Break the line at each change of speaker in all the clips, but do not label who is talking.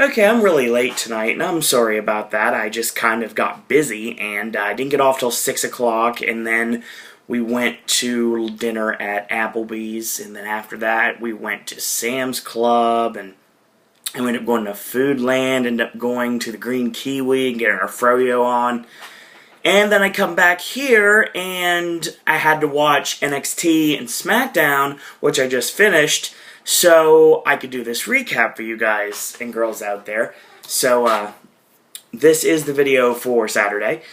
Okay, I'm really late tonight, and I'm sorry about that. I just kind of got busy, and I didn't get off till 6 o'clock, and then we went to dinner at Applebee's, and then after that, we went to Sam's Club, and we ended up going to Foodland, ended up going to the Green Kiwi and getting our froyo on. And then I come back here, and I had to watch NXT and Smackdown, which I just finished, so I could do this recap for you guys and girls out there. So, this is the video for Saturday.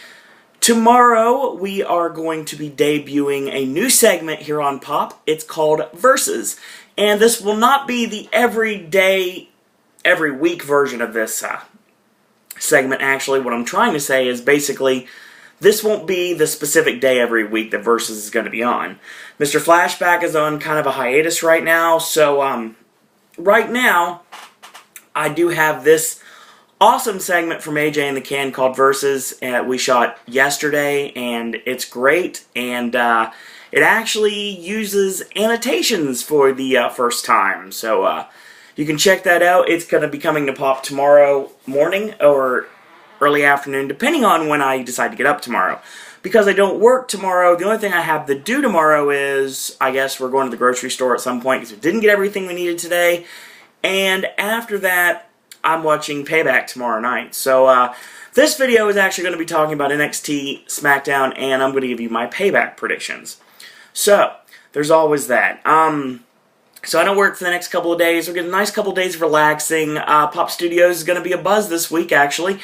Tomorrow, we are going to be debuting a new segment here on Pop. It's called Versus. And this will not be the every week version of this segment. Actually, what I'm trying to say is basically, this won't be the specific day every week that Versus is going to be on. Mr. Flashback is on kind of a hiatus right now, so right now, I do have this awesome segment from AJ in the Can called Versus. We shot yesterday, and it's great, and it actually uses annotations for the first time, so you can check that out. It's going to be coming to Pop tomorrow morning, or early afternoon, depending on when I decide to get up tomorrow. Because I don't work tomorrow, the only thing I have to do tomorrow is, I guess we're going to the grocery store at some point, because we didn't get everything we needed today. And after that, I'm watching Payback tomorrow night. So, this video is actually going to be talking about NXT, Smackdown, and I'm going to give you my Payback predictions. So, there's always that. So I don't work for the next couple of days. We'll get a nice couple of days of relaxing. Pop Studios is going to be a buzz this week, actually.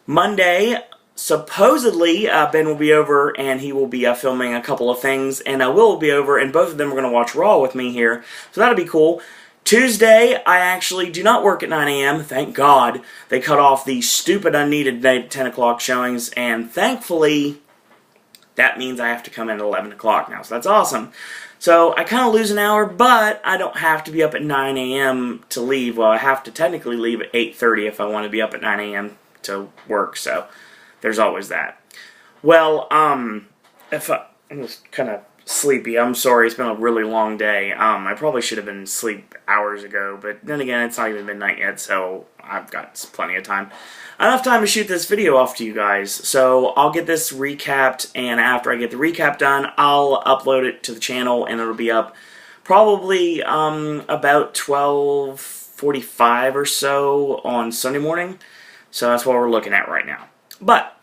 Monday, supposedly, Ben will be over, and he will be filming a couple of things, and Will be over, and both of them are going to watch Raw with me here, so that'll be cool. Tuesday, I actually do not work at 9 a.m., thank God. They cut off the stupid, unneeded 10 o'clock showings, and thankfully, that means I have to come in at 11 o'clock now, so that's awesome. So, I kind of lose an hour, but I don't have to be up at 9 a.m. to leave. Well, I have to technically leave at 8:30 if I want to be up at 9 a.m. to work, so there's always that. Well, I'm just kind of sleepy. I'm sorry, it's been a really long day. I probably should have been asleep hours ago, but then again, it's not even midnight yet, so I've got plenty of time. Enough time to shoot this video off to you guys, so I'll get this recapped, and after I get the recap done, I'll upload it to the channel, and it'll be up probably about 12:45 or so on Sunday morning. So that's what we're looking at right now. But,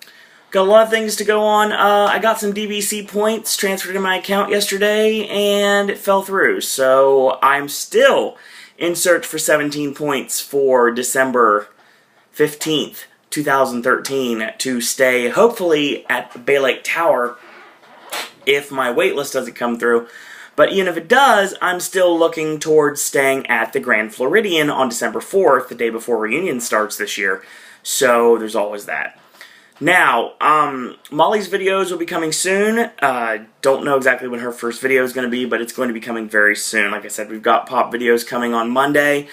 got a lot of things to go on. I got some DVC points transferred to my account yesterday, and it fell through. So, I'm still in search for 17 points for December 15th, 2013, to stay, hopefully, at the Bay Lake Tower, if my waitlist doesn't come through. But even if it does, I'm still looking towards staying at the Grand Floridian on December 4th, the day before Reunion starts this year. So, there's always that. Now, Molly's videos will be coming soon. Don't know exactly when her first video is going to be, but it's going to be coming very soon. Like I said, we've got Pop videos coming on Monday.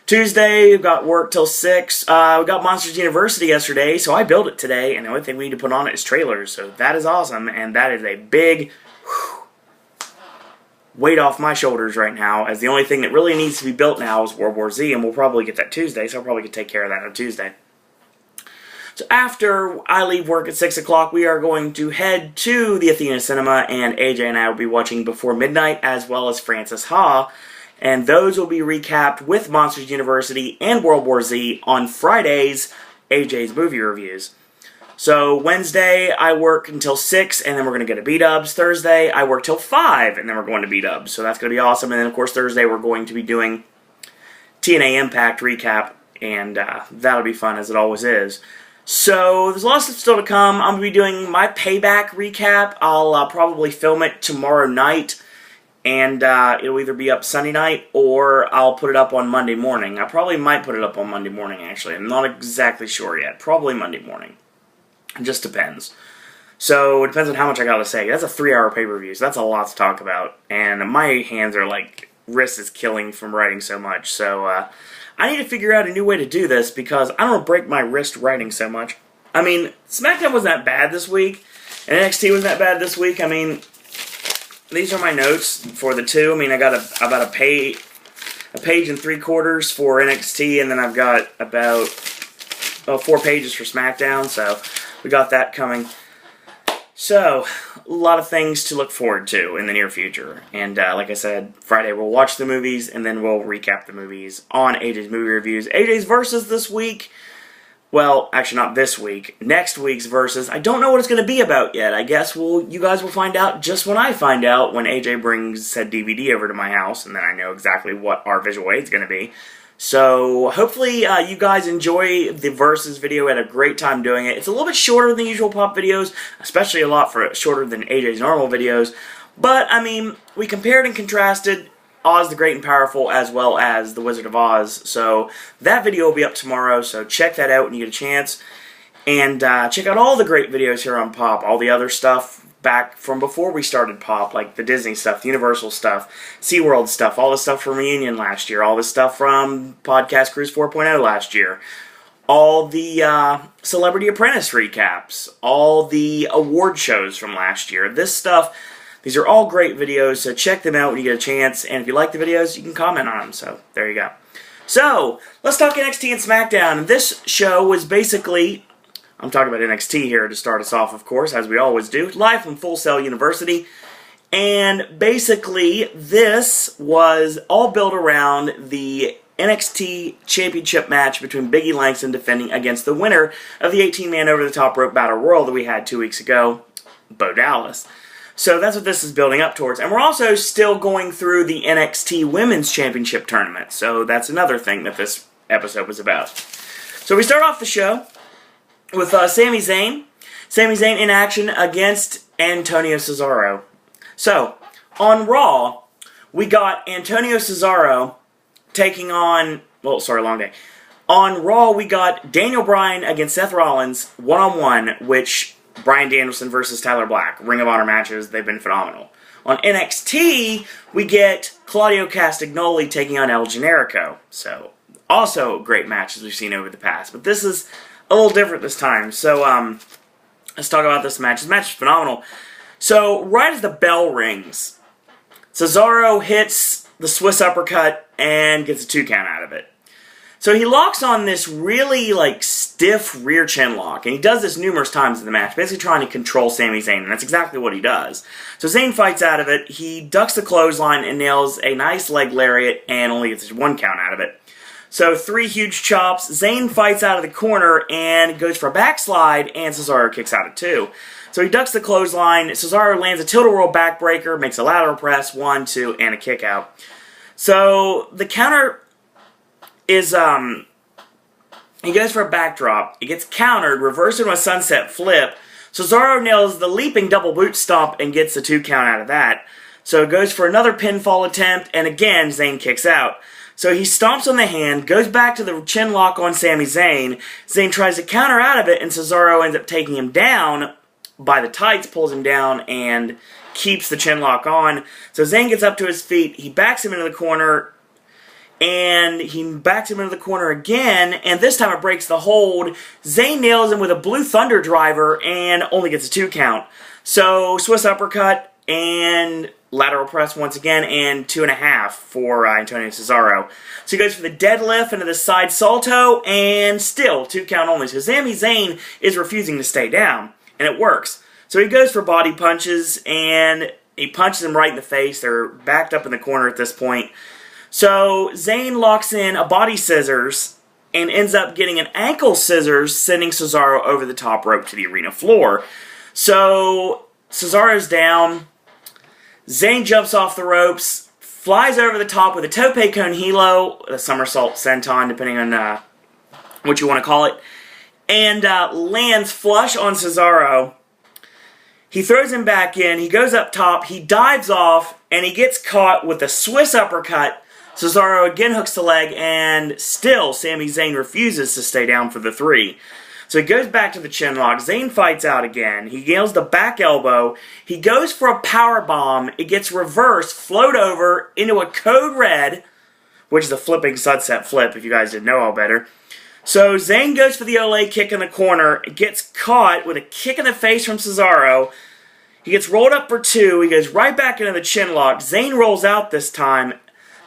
Tuesday, we've got work till 6. We got Monsters University yesterday, so I built it today, and the only thing we need to put on it is trailers. So that is awesome, and that is a big weight off my shoulders right now, as the only thing that really needs to be built now is World War Z, and we'll probably get that Tuesday, so I'll probably take care of that on Tuesday. So after I leave work at 6 o'clock, we are going to head to the Athena Cinema, and AJ and I will be watching Before Midnight, as well as Francis Ha, and those will be recapped with Monsters University and World War Z on Friday's AJ's movie reviews. So Wednesday, I work until 6, and then we're going to go to B-Dubs. Thursday, I work till 5, and then we're going to B-Dubs. So that's going to be awesome, and then of course Thursday we're going to be doing TNA Impact recap, and that'll be fun, as it always is. So, there's a lot of stuff still to come. I'm going to be doing my Payback recap. I'll probably film it tomorrow night, and it'll either be up Sunday night, or I'll put it up on Monday morning. I probably might put it up on Monday morning, actually. I'm not exactly sure yet. Probably Monday morning. It just depends. So, it depends on how much I got to say. That's a 3-hour pay-per-view, so that's a lot to talk about. And my hands are like, wrist is killing from writing so much, so I need to figure out a new way to do this, because I don't want to break my wrist writing so much. I mean, Smackdown wasn't that bad this week, and NXT wasn't that bad this week. I mean, these are my notes for the two. I mean, I got about a a page and 3/4 for NXT, and then I've got about 4 pages for Smackdown, so we got that coming. So, a lot of things to look forward to in the near future. And like I said, Friday we'll watch the movies, and then we'll recap the movies on AJ's Movie Reviews. AJ's Versus this week. Well, actually not this week. Next week's Versus. I don't know what it's going to be about yet. I guess you guys will find out just when I find out, when AJ brings said DVD over to my house, and then I know exactly what our visual aid is going to be. So, hopefully you guys enjoy the Versus video. We had a great time doing it. It's a little bit shorter than usual pop videos, especially a lot shorter than AJ's normal videos. But, I mean, we compared and contrasted Oz the Great and Powerful as well as The Wizard of Oz. So that video will be up tomorrow, so check that out when you get a chance. And check out all the great videos here on Pop, all the other stuff back from before we started Pop, like the Disney stuff, the Universal stuff, SeaWorld stuff, all the stuff from Reunion last year, all the stuff from Podcast Cruise 4.0 last year, all the Celebrity Apprentice recaps, all the award shows from last year. This stuff... These are all great videos, so check them out when you get a chance. And if you like the videos, you can comment on them. So, there you go. So, let's talk NXT and Smackdown. And this show was basically... I'm talking about NXT here to start us off, of course, as we always do. Live from Full Sail University. And basically, this was all built around the NXT Championship match between Big E Langston defending against the winner of the 18-man over-the-top rope battle royal that we had 2 weeks ago, Bo Dallas. So that's what this is building up towards. And we're also still going through the NXT Women's Championship Tournament. So that's another thing that this episode was about. So we start off the show with Sami Zayn. Sami Zayn in action against Antonio Cesaro. So, on Raw, we got Antonio Cesaro taking on... Well, sorry, long day. On Raw, we got Daniel Bryan against Seth Rollins, one-on-one, which... Bryan Danielson versus Tyler Black. Ring of Honor matches, they've been phenomenal. On NXT, we get Claudio Castagnoli taking on El Generico. So, also great matches we've seen over the past. But this is a little different this time. So, let's talk about this match. This match is phenomenal. So, right as the bell rings, Cesaro hits the Swiss uppercut and gets a 2 count out of it. So he locks on this really, stiff rear chin lock, and he does this numerous times in the match, basically trying to control Sami Zayn, and that's exactly what he does. So Zayn fights out of it, he ducks the clothesline and nails a nice leg lariat, and only gets 1 count out of it. So 3 huge chops, Zayn fights out of the corner, and goes for a backslide, and Cesaro kicks out at 2. So he ducks the clothesline, Cesaro lands a tilt-a-whirl backbreaker, makes a lateral press, 1, 2, and a kick out. So the counter... is, he goes for a backdrop, it gets countered, reversed into a sunset flip, Cesaro nails the leaping double boot stomp and gets the 2 count out of that. So it goes for another pinfall attempt, and again, Zayn kicks out. So he stomps on the hand, goes back to the chin lock on Sami Zayn, Zayn tries to counter out of it, and Cesaro ends up taking him down by the tights, pulls him down, and keeps the chin lock on. So Zayn gets up to his feet, he backs him into the corner, and he backs him into the corner again, and this time it breaks the hold. Zayn nails him with a Blue Thunder driver and only gets a 2 count. So, Swiss uppercut and lateral press once again, and 2.5 for Antonio Cesaro. So he goes for the deadlift into the side salto, and still 2 count only. So Sami Zayn is refusing to stay down, and it works. So he goes for body punches, and he punches him right in the face. They're backed up in the corner at this point. So, Zayn locks in a body scissors and ends up getting an ankle scissors, sending Cesaro over the top rope to the arena floor. So, Cesaro's down. Zayn jumps off the ropes, flies over the top with a tope con hilo, a somersault senton, depending on what you want to call it, and lands flush on Cesaro. He throws him back in, he goes up top, he dives off, and he gets caught with a Swiss uppercut. Cesaro again hooks the leg, and still Sami Zayn refuses to stay down for the 3. So he goes back to the chin lock. Zayn fights out again. He nails the back elbow. He goes for a power bomb. It gets reversed, float over into a code red, which is a flipping sunset flip, if you guys didn't know all better. So Zayn goes for the Olay kick in the corner. It gets caught with a kick in the face from Cesaro. He gets rolled up for 2. He goes right back into the chin lock. Zayn rolls out this time.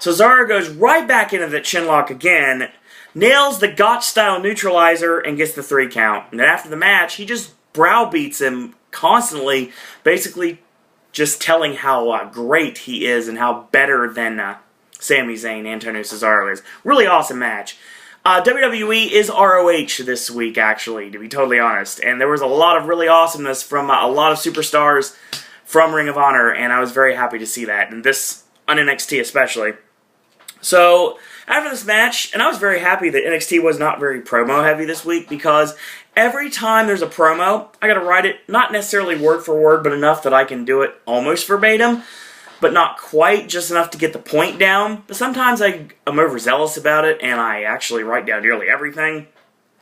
Cesaro goes right back into the chinlock again, nails the Gotch-style neutralizer, and gets the 3 count. And then after the match, he just browbeats him constantly, basically just telling how great he is and how better than Sami Zayn, Antonio Cesaro is. Really awesome match. WWE is ROH this week, actually, to be totally honest. And there was a lot of really awesomeness from a lot of superstars from Ring of Honor, and I was very happy to see that, and this on NXT especially. So, after this match, and I was very happy that NXT was not very promo-heavy this week, because every time there's a promo, I gotta write it, not necessarily word for word, but enough that I can do it almost verbatim, but not quite, just enough to get the point down. But sometimes I'm overzealous about it, and I actually write down nearly everything.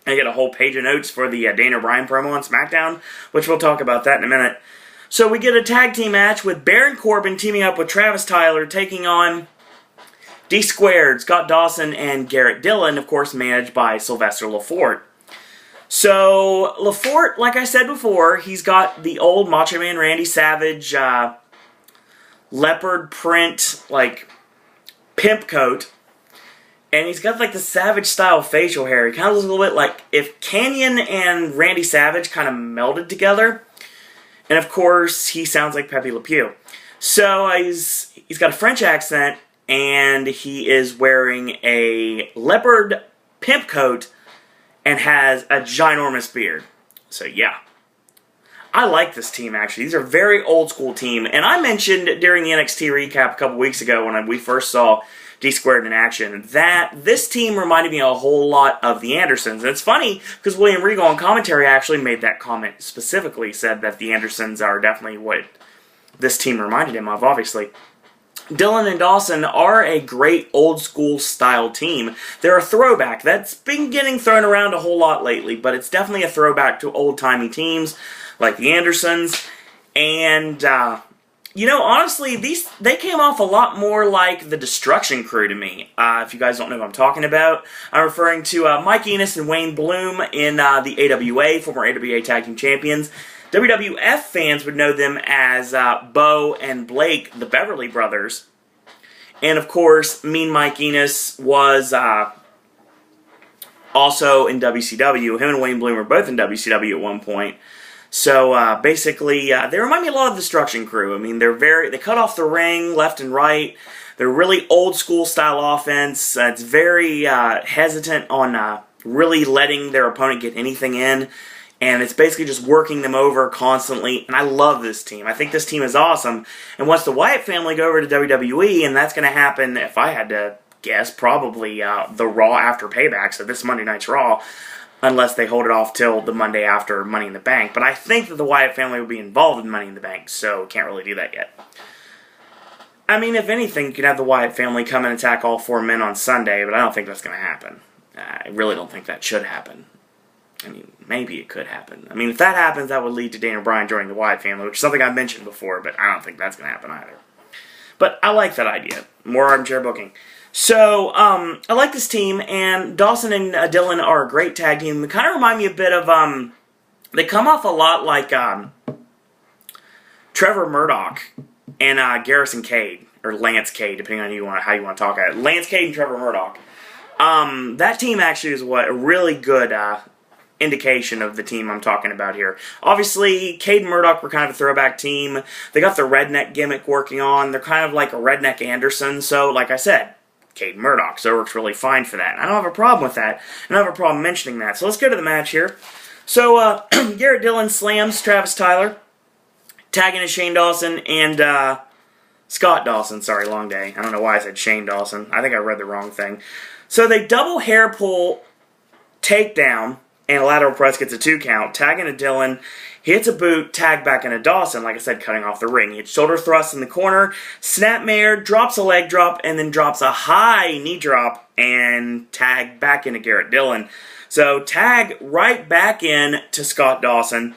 I get a whole page of notes for the Daniel Bryan promo on Smackdown, which we'll talk about that in a minute. So we get a tag team match with Baron Corbin teaming up with Travis Tyler, taking on D-Squared, Scott Dawson, and Garrett Dillon, of course managed by Sylvester Lefort. So, Lefort, like I said before, he's got the old Macho Man Randy Savage leopard print, like, pimp coat. And he's got, like, the Savage-style facial hair. He kind of looks a little bit like if Canyon and Randy Savage kind of melded together. And, of course, he sounds like Pepe Le Pew. So, he's got a French accent, and he is wearing a leopard pimp coat and has a ginormous beard. So, yeah. I like this team, actually. These are a very old-school team. And I mentioned during the NXT recap a couple weeks ago when we first saw D-Squared in action that this team reminded me a whole lot of the Andersons. And it's funny, because William Regal on commentary actually made that comment specifically, said that the Andersons are definitely what this team reminded him of, obviously. Dillon and Dawson are a great old-school style team. They're a throwback. That's been getting thrown around a whole lot lately, but it's definitely a throwback to old-timey teams like the Andersons. And, you know, honestly, they came off a lot more like the Destruction Crew to me. If you guys don't know what I'm talking about, I'm referring to Mike Enos and Wayne Bloom in the AWA, former AWA Tag Team Champions. WWF fans would know them as Bo and Blake, the Beverly Brothers. And, of course, Mean Mike Enos was also in WCW. Him and Wayne Bloom were both in WCW at one point. So, basically, they remind me a lot of the Destruction Crew. I mean, they cut off the ring left and right. They're really old-school style offense. It's very hesitant on really letting their opponent get anything in. And it's basically just working them over constantly. And I love this team. I think this team is awesome. And once the Wyatt family go over to WWE, and that's going to happen, if I had to guess, probably the Raw after Payback, so this Monday night's Raw, unless they hold it off till the Monday after Money in the Bank. But I think that the Wyatt family will be involved in Money in the Bank, so can't really do that yet. I mean, if anything, you could have the Wyatt family come and attack all 4 men on Sunday, but I don't think that's going to happen. I really don't think that should happen. I mean, maybe it could happen. I mean, if that happens, that would lead to Daniel Bryan joining the Wyatt family, which is something I've mentioned before, but I don't think that's going to happen either. But I like that idea. More armchair booking. So, I like this team, and Dawson and Dillon are a great tag team. They kind of remind me a bit of, they come off a lot like Trevor Murdoch and Garrison Cade, or Lance Cade, depending on how you want to talk about it. Lance Cade and Trevor Murdoch. That team actually is a really good indication of the team I'm talking about here. Obviously, Cade and Murdoch were kind of a throwback team. They got the redneck gimmick working on. They're kind of like a redneck Anderson, so like I said, Cade and Murdoch, so it works really fine for that. I don't have a problem with that. I don't have a problem mentioning that. So let's go to the match here. So, Garrett Dillon slams Travis Tyler, tagging to Shane Dawson and Scott Dawson. Sorry, long day. I don't know why I said Shane Dawson. I think I read the wrong thing. So they double hair pull takedown, and a lateral press gets a 2 count. Tagging to Dillon, he hits a boot, tag back into Dawson, like I said, cutting off the ring. He hits shoulder thrust in the corner, snapmare, drops a leg drop, and then drops a high knee drop, and tag back into Garrett Dillon. So tag right back in to Scott Dawson,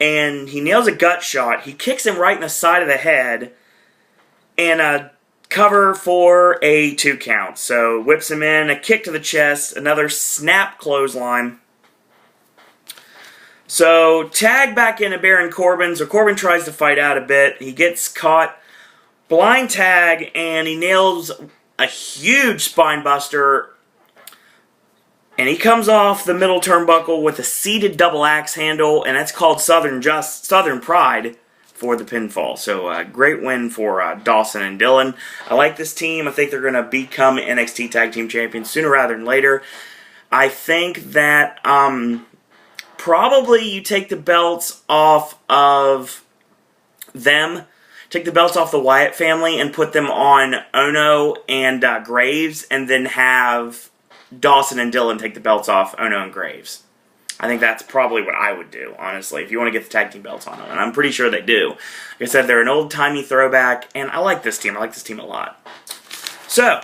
and he nails a gut shot. He kicks him right in the side of the head, and a cover for a 2 count. So whips him in, a kick to the chest, another snap clothesline. So, tag back into Baron Corbin. So, Corbin tries to fight out a bit. He gets caught. Blind tag, and he nails a huge spine buster. And he comes off the middle turnbuckle with a seated double axe handle, and that's called Southern Pride for the pinfall. So, great win for Dawson and Dylan. I like this team. I think they're going to become NXT Tag Team Champions sooner rather than later. I think that probably you take the belts off of them, take the belts off the Wyatt family, and put them on Ono and Graves, and then have Dawson and Dylan take the belts off Ono and Graves. I think that's probably what I would do, honestly, if you want to get the tag team belts on them. And I'm pretty sure they do. Like I said, they're an old-timey throwback, and I like this team. I like this team a lot. So,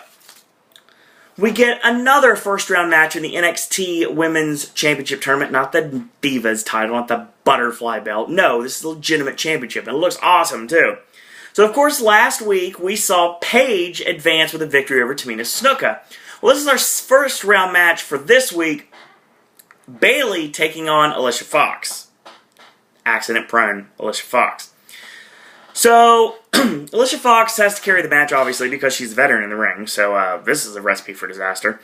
we get another first-round match in the NXT Women's Championship Tournament. Not the Divas title, not the Butterfly belt. No, this is a legitimate championship, and it looks awesome, too. So, of course, last week, we saw Paige advance with a victory over Tamina Snuka. Well, this is our first-round match for this week. Bayley taking on Alicia Fox. Accident-prone Alicia Fox. So, Alicia Fox has to carry the match, obviously, because she's a veteran in the ring. So, this is a recipe for disaster.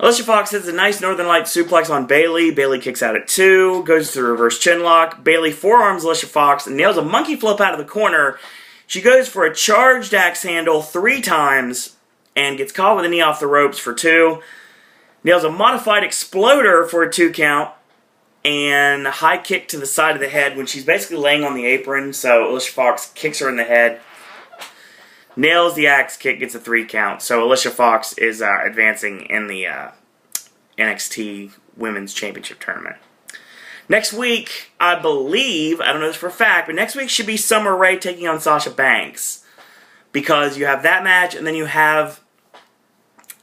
Alicia Fox hits a nice Northern Light suplex on Bayley. Bayley kicks out at 2, goes to the reverse chinlock. Bayley forearms Alicia Fox and nails a monkey flip out of the corner. She goes for a charged axe handle 3 times and gets caught with a knee off the ropes for 2. Nails a modified exploder for a 2 count. And a high kick to the side of the head when she's basically laying on the apron. So Alicia Fox kicks her in the head. Nails the axe kick, gets a 3 count. So Alicia Fox is advancing in the NXT Women's Championship Tournament. Next week, I believe, I don't know this for a fact, but next week should be Summer Rae taking on Sasha Banks. Because you have that match, and then you have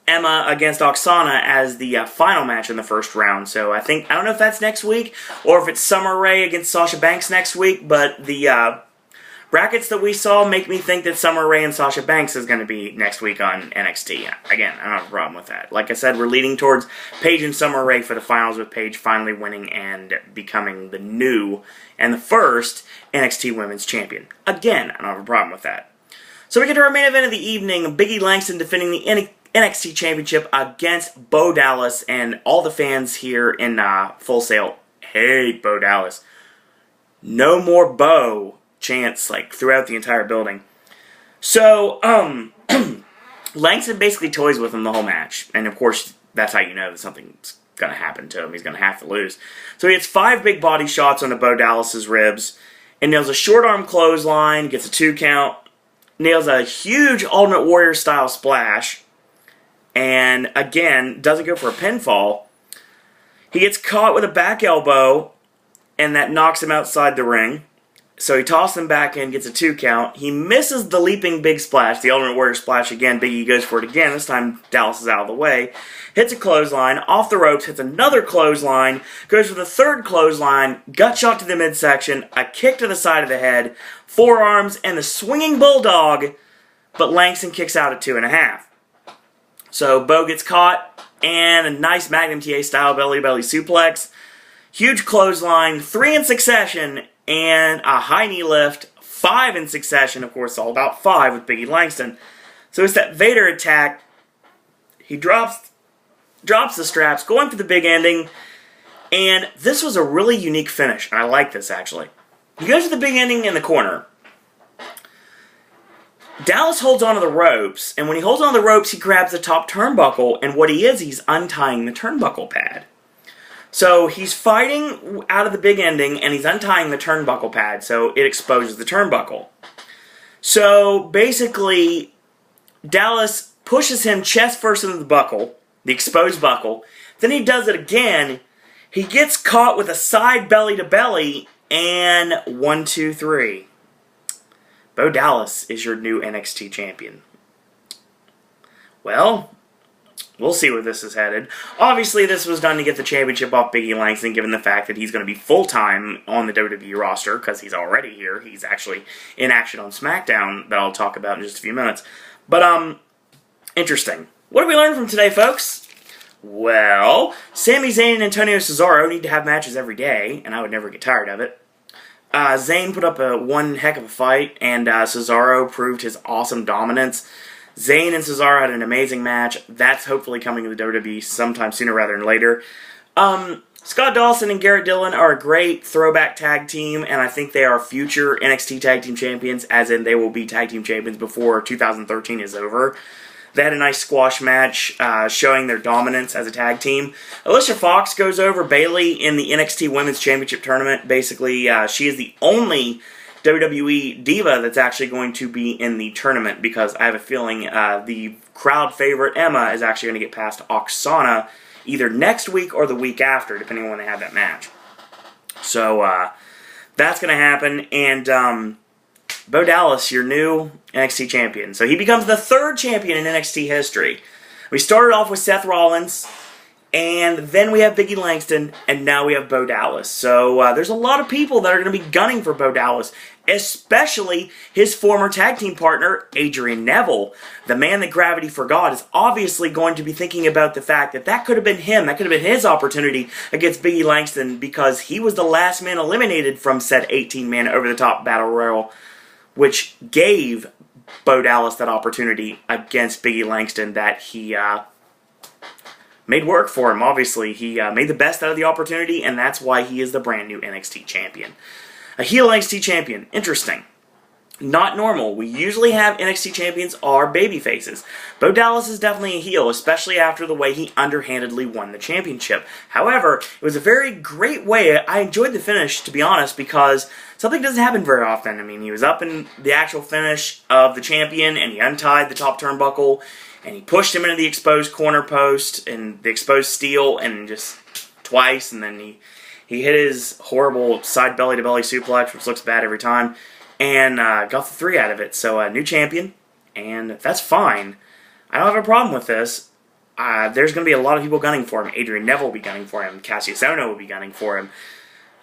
Emma against Oksana as the final match in the first round. So I don't know if that's next week, or if it's Summer Rae against Sasha Banks next week, but the brackets that we saw make me think that Summer Rae and Sasha Banks is going to be next week on NXT. Again, I don't have a problem with that. Like I said, we're leading towards Paige and Summer Rae for the finals, with Paige finally winning and becoming the new and the first NXT Women's Champion. Again, I don't have a problem with that. So we get to our main event of the evening, Biggie Langston defending the NXT Championship against Bo Dallas, and all the fans here in Full Sail hate Bo Dallas. No more Bo chants throughout the entire building. So, Langston basically toys with him the whole match, and of course, that's how you know that something's going to happen to him. He's going to have to lose. So he hits 5 big body shots onto Bo Dallas's ribs, and nails a short arm clothesline, gets a 2 count, nails a huge Ultimate Warrior style splash, and again, doesn't go for a pinfall. He gets caught with a back elbow, and that knocks him outside the ring. So he tosses him back in, gets a 2 count. He misses the leaping big splash, the Ultimate Warrior splash again. Biggie goes for it again. This time Dallas is out of the way. Hits a clothesline, off the ropes, hits another clothesline, goes for the 3rd clothesline, gut shot to the midsection, a kick to the side of the head, forearms, and the swinging bulldog, but Langston kicks out at 2.5. So Bo gets caught, and a nice Magnum TA style belly-to-belly suplex, huge clothesline, 3 in succession, and a high knee lift, 5 in succession. Of course, all about 5 with Biggie Langston. So it's that Vader attack. He drops the straps, going for the big ending, and this was a really unique finish, and I like this, actually. He goes for the big ending in the corner. Dallas holds onto the ropes, and when he holds onto the ropes, he grabs the top turnbuckle, and what he's untying the turnbuckle pad. So he's fighting out of the big ending, and he's untying the turnbuckle pad, so it exposes the turnbuckle. So basically, Dallas pushes him chest first into the buckle, the exposed buckle. Then he does it again. He gets caught with a side belly-to-belly, and 1, 2, 3. Bo Dallas is your new NXT champion. Well, we'll see where this is headed. Obviously, this was done to get the championship off Biggie Langston, given the fact that he's going to be full-time on the WWE roster, because he's already here. He's actually in action on Smackdown, that I'll talk about in just a few minutes. But, interesting. What did we learn from today, folks? Well, Sami Zayn and Antonio Cesaro need to have matches every day, and I would never get tired of it. Zayn put up one heck of a fight, and Cesaro proved his awesome dominance. Zayn and Cesaro had an amazing match. That's hopefully coming to the WWE sometime sooner rather than later. Scott Dawson and Garrett Dillon are a great throwback tag team, and I think they are future NXT Tag Team Champions, as in they will be Tag Team Champions before 2013 is over. They had a nice squash match showing their dominance as a tag team. Alicia Fox goes over Bayley in the NXT Women's Championship Tournament. Basically, she is the only WWE diva that's actually going to be in the tournament, because I have a feeling the crowd favorite Emma is actually going to get past Oksana either next week or the week after, depending on when they have that match. So that's going to happen, and Bo Dallas, your new NXT champion. So he becomes the third champion in NXT history. We started off with Seth Rollins, and then we have Biggie Langston, and now we have Bo Dallas. So there's a lot of people that are going to be gunning for Bo Dallas, especially his former tag team partner, Adrian Neville. The man that gravity forgot is obviously going to be thinking about the fact that that could have been him. That could have been his opportunity against Biggie Langston, because he was the last man eliminated from said 18-man over-the-top battle royal, which gave Bo Dallas that opportunity against Biggie Langston that he made work for him. Obviously, he made the best out of the opportunity, and that's why he is the brand new NXT champion. A heel NXT champion. Interesting. Not normal. We usually have NXT champions are baby faces. Bo Dallas is definitely a heel, especially after the way he underhandedly won the championship. However, it was a very great way. I enjoyed the finish, to be honest, because something doesn't happen very often. I mean, he was up in the actual finish of the champion, and he untied the top turnbuckle, and he pushed him into the exposed corner post and the exposed steel, and just twice, and then he hit his horrible side belly-to-belly suplex, which looks bad every time, and got the 3 out of it. So, new champion, and that's fine. I don't have a problem with this. There's going to be a lot of people gunning for him. Adrian Neville will be gunning for him. Cassius Ohno will be gunning for him.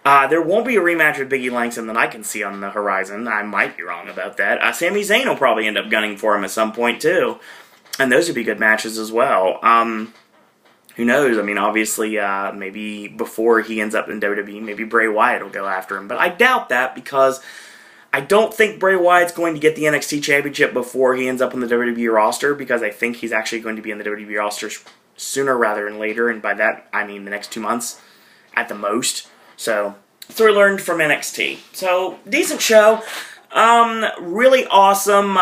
There won't be a rematch with Biggie Langston that I can see on the horizon. I might be wrong about that. Sami Zayn will probably end up gunning for him at some point, too. And those would be good matches as well. Who knows? I mean, obviously, maybe before he ends up in WWE, maybe Bray Wyatt will go after him. But I doubt that, because I don't think Bray Wyatt's going to get the NXT Championship before he ends up on the WWE roster, because I think he's actually going to be in the WWE roster sooner rather than later, and by that, I mean the next 2 months at the most. So, that's what we learned from NXT. So, decent show. Really awesome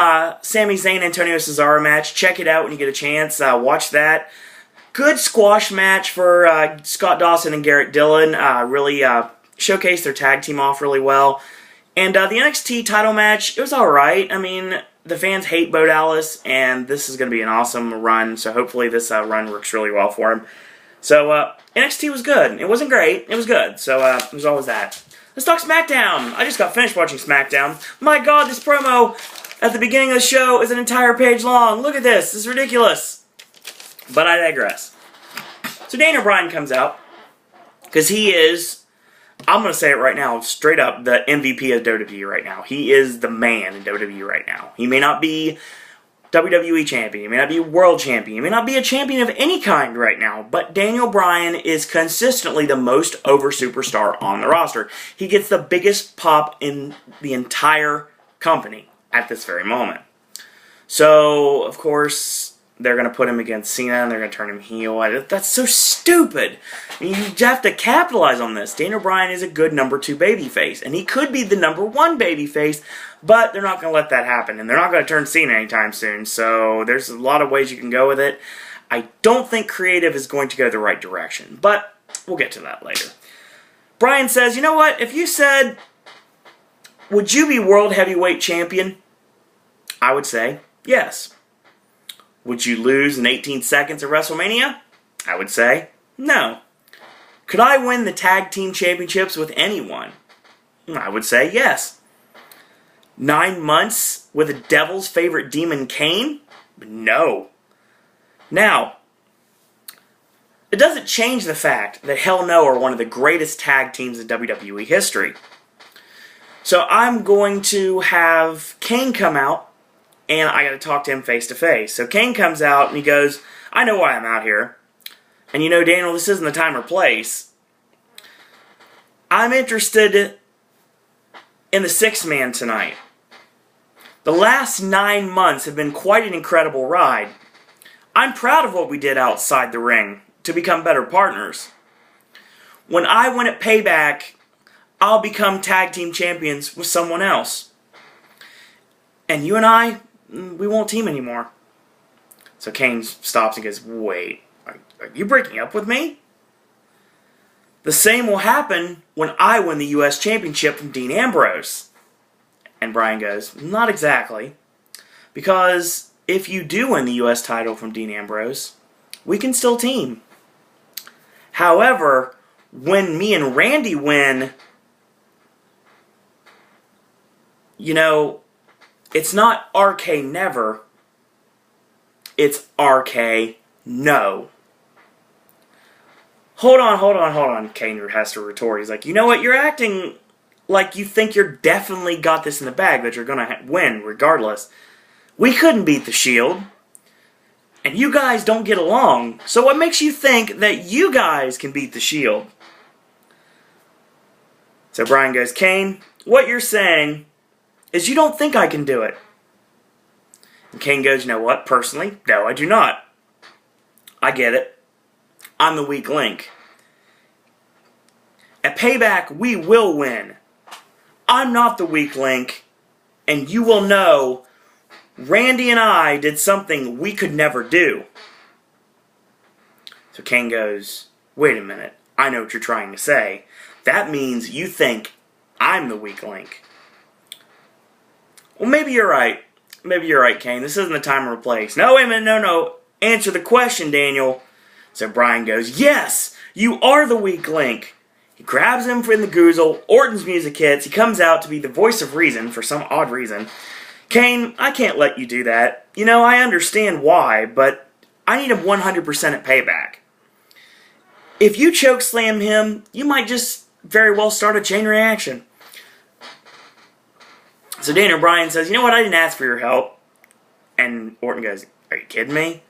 Sami Zayn Antonio Cesaro match. Check it out when you get a chance. Watch that. Good squash match for Scott Dawson and Garrett Dillon. Really showcased their tag team off really well. And the NXT title match, it was alright. I mean, the fans hate Bo Dallas, and this is going to be an awesome run. So hopefully this run works really well for him. So NXT was good. It wasn't great. It was good. So there's always that. Let's talk Smackdown. I just got finished watching Smackdown. My God, this promo at the beginning of the show is an entire page long. Look at this. This is ridiculous. But I digress. So Daniel Bryan comes out, because he is, I'm going to say it right now, straight up, the MVP of WWE right now. He is the man in WWE right now. He may not be WWE champion, he may not be world champion, he may not be a champion of any kind right now, but Daniel Bryan is consistently the most over superstar on the roster. He gets the biggest pop in the entire company at this very moment. So, of course, they're going to put him against Cena, and they're going to turn him heel. That's so stupid. You have to capitalize on this. Daniel Bryan is a good number 2 babyface, and he could be the number 1 babyface, but they're not going to let that happen, and they're not going to turn Cena anytime soon, so there's a lot of ways you can go with it. I don't think creative is going to go the right direction, but we'll get to that later. Bryan says, you know what, if you said, would you be World Heavyweight Champion? I would say, yes. Would you lose in 18 seconds at WrestleMania? I would say, no. Could I win the Tag Team Championships with anyone? I would say, yes. 9 months with the Devil's favorite demon, Kane? No. Now, it doesn't change the fact that Hell No are one of the greatest tag teams in WWE history. So I'm going to have Kane come out, and I got to talk to him face to face. So Kane comes out and he goes, I know why I'm out here. And you know, Daniel, this isn't the time or place. I'm interested in the 6-man tonight. The last 9 months have been quite an incredible ride. I'm proud of what we did outside the ring to become better partners. When I win at Payback, I'll become tag team champions with someone else. And you and I, we won't team anymore. So Kane stops and goes, wait, are you breaking up with me? The same will happen when I win the U.S. Championship from Dean Ambrose. And Bryan goes, not exactly. Because if you do win the U.S. title from Dean Ambrose, we can still team. However, when me and Randy win, you know, it's not RK never, it's RK no. Hold on, Kane has to retort. He's like, you know what, you're acting like you think you're definitely got this in the bag, that you're going to win regardless. We couldn't beat the Shield, and you guys don't get along, so what makes you think that you guys can beat the Shield? So Bryan goes, Kane, what you're saying is you don't think I can do it. And Kane goes, you know what, personally, no, I do not. I get it. I'm the weak link. At Payback, we will win. I'm not the weak link, and you will know Randy and I did something we could never do. So Kane goes, wait a minute, I know what you're trying to say. That means you think I'm the weak link. Well, maybe you're right. Maybe you're right, Kane. This isn't the time or place. No, wait a minute, no. Answer the question, Daniel. So Bryan goes, yes, you are the weak link. He grabs him in the goozle. Orton's music hits. He comes out to be the voice of reason for some odd reason. Kane, I can't let you do that. You know, I understand why, but I need him 100% at Payback. If you chokeslam him, you might just very well start a chain reaction. So Daniel Bryan says, you know what, I didn't ask for your help. And Orton goes, are you kidding me?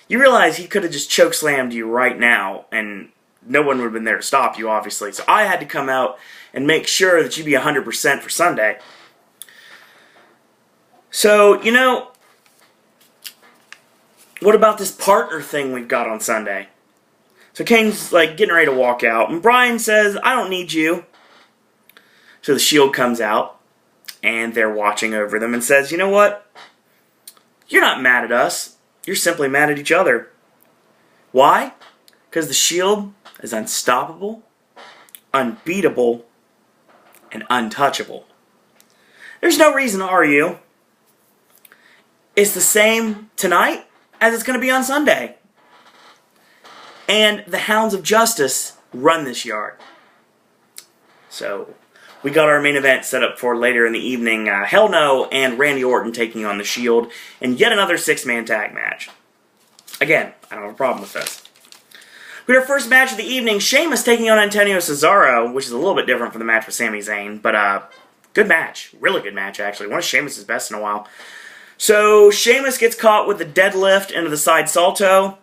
You realize he could have just chokeslammed you right now, and no one would have been there to stop you, obviously. So I had to come out and make sure that you'd be 100% for Sunday. So, you know, what about this partner thing we've got on Sunday? So Kane's like getting ready to walk out, and Bryan says, I don't need you. So the Shield comes out, and they're watching over them and says, you know what? You're not mad at us. You're simply mad at each other. Why? Because the Shield is unstoppable, unbeatable, and untouchable. There's no reason to argue. It's the same tonight as it's going to be on Sunday. And the Hounds of Justice run this yard. So, we got our main event set up for later in the evening. Hell No and Randy Orton taking on the Shield in yet another 6-man tag match. Again, I don't have a problem with this. We had our first match of the evening, Sheamus taking on Antonio Cesaro, which is a little bit different from the match with Sami Zayn, but good match. Really good match, actually. One of Sheamus' best in a while. So, Sheamus gets caught with the deadlift into the side salto.